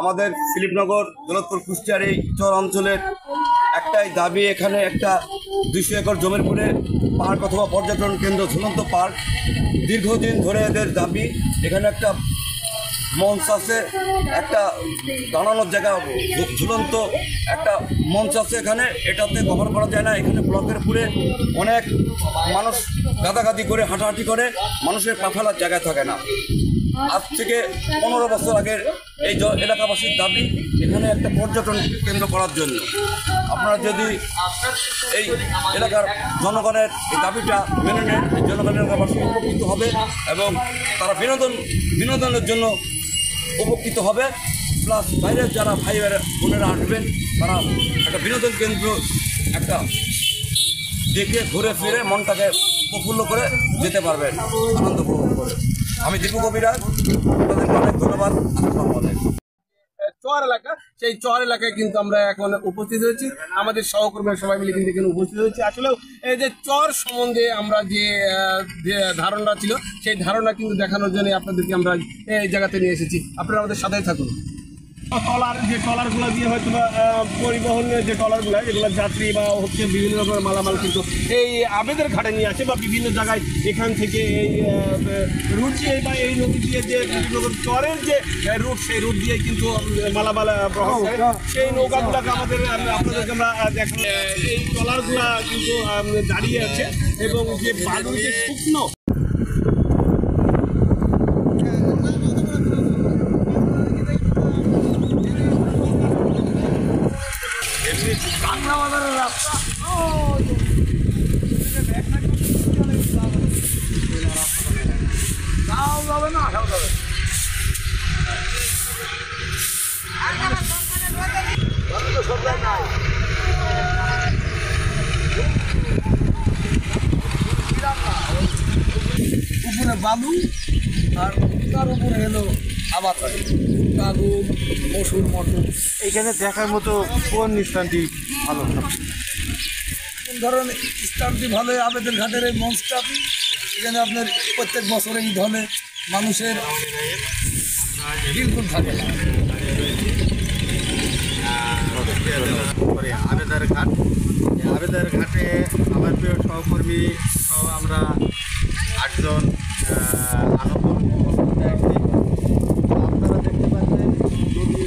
আমাদের শিলিপনগর দৌলতপুর কুষ্টিয়ার এই চর অঞ্চলের একটাই দাবি, এখানে একটা 200 একর জমির উপরে পার্ক অথবা পর্যটন কেন্দ্র, ঝুলন্ত পার্ক। দীর্ঘদিন ধরে এদের দাবি, এখানে একটা মঞ্চ আছে, একটা দাঁড়ানোর জায়গা, ঝুলন্ত একটা মঞ্চ আছে এখানে, এটাতে কভার করা যায় না। এখানে ব্লকের উপরে অনেক মানুষ গাদাগাদি করে হাঁটাহাঁটি করে, মানুষের পা ফেলার জায়গা থাকে না। আজ থেকে 15 বছর আগের এই এলাকাবাসীর দাবি এখানে একটা পর্যটন কেন্দ্র করার জন্য। আপনারা যদি এই এলাকার জনগণের এই দাবিটা মেনে নেন, জনগণের এলাকাবাসী উপকৃত হবে এবং তারা বিনোদনের জন্য উপকৃত হবে। প্লাস বাইরের যারা ভাই বোনেরা আসবেন, তারা একটা বিনোদন কেন্দ্র একটা দেখে ঘুরে ফিরে মনটাকে প্রফুল্ল করে যেতে পারবেন, আনন্দ উপভোগ করে। আমি দীপু কবিরাজ, আপনাদেরকে অনেক ধন্যবাদ। আসসালামু আলাইকুম। চর এলাকা, সেই চর এলাকায় কিন্তু আমরা এখন উপস্থিত হয়েছি, আমাদের সহকর্মীরা সবাই মিলে কিন্তু এখানে উপস্থিত হয়েছি। আসলেও এই যে চর সম্বন্ধে আমরা যে ধারণা ছিল, সেই ধারণা কিন্তু দেখানোর জন্য আপনাদেরকে আমরা এই জায়গাতে নিয়ে এসেছি। আপনারা আমাদের সাথেই থাকুন। ট্রলারগুলো দিয়ে হয়তো পরিবহনের যে ট্রলারগুলো, যেগুলো যাত্রী বা হচ্ছে বিভিন্ন রকমের মালামাল কিন্তু এই আবেদের ঘাটে নিয়ে আসে বা বিভিন্ন জায়গায় এখান থেকে এই রুট দিয়ে বা এই নদী দিয়ে যে বিভিন্ন রকম চরের যে রুট, সেই রুট দিয়ে কিন্তু মালামাল বহন করে। সেই নৌকাগুলোকে আপনাদেরকে আমরা দেখেন, এই ট্রলারগুলো কিন্তু দাঁড়িয়ে আছে এবং যে বালুর যে শুকনো উপরে বালু আর তার উপরে এলো আবার কাগজ, মসুর মটর। এখানে দেখার মতো কোন স্থানটি ভালো? কোন ধরনের স্থানটি ভালো? আবেদন ঘাটের এই মঞ্চটা, এখানে আপনার প্রত্যেক বছরে ঈদ হলে মানুষের বিলকুল থাকে না। আবেদার ঘাট, আবেদার ঘাটে আমার প্রিয় সহকর্মী সহ আমরা 8 জন আনন্দ আপনারা দেখতে পাচ্ছেন নদী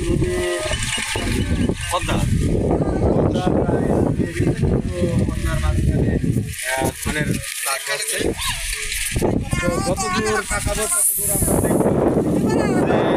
পদ্মা প্রায় পদ্মার মাঝখানে ধানের চাষ হচ্ছে। তো যতদূর তাকাবো ততদূর আমরা দেখব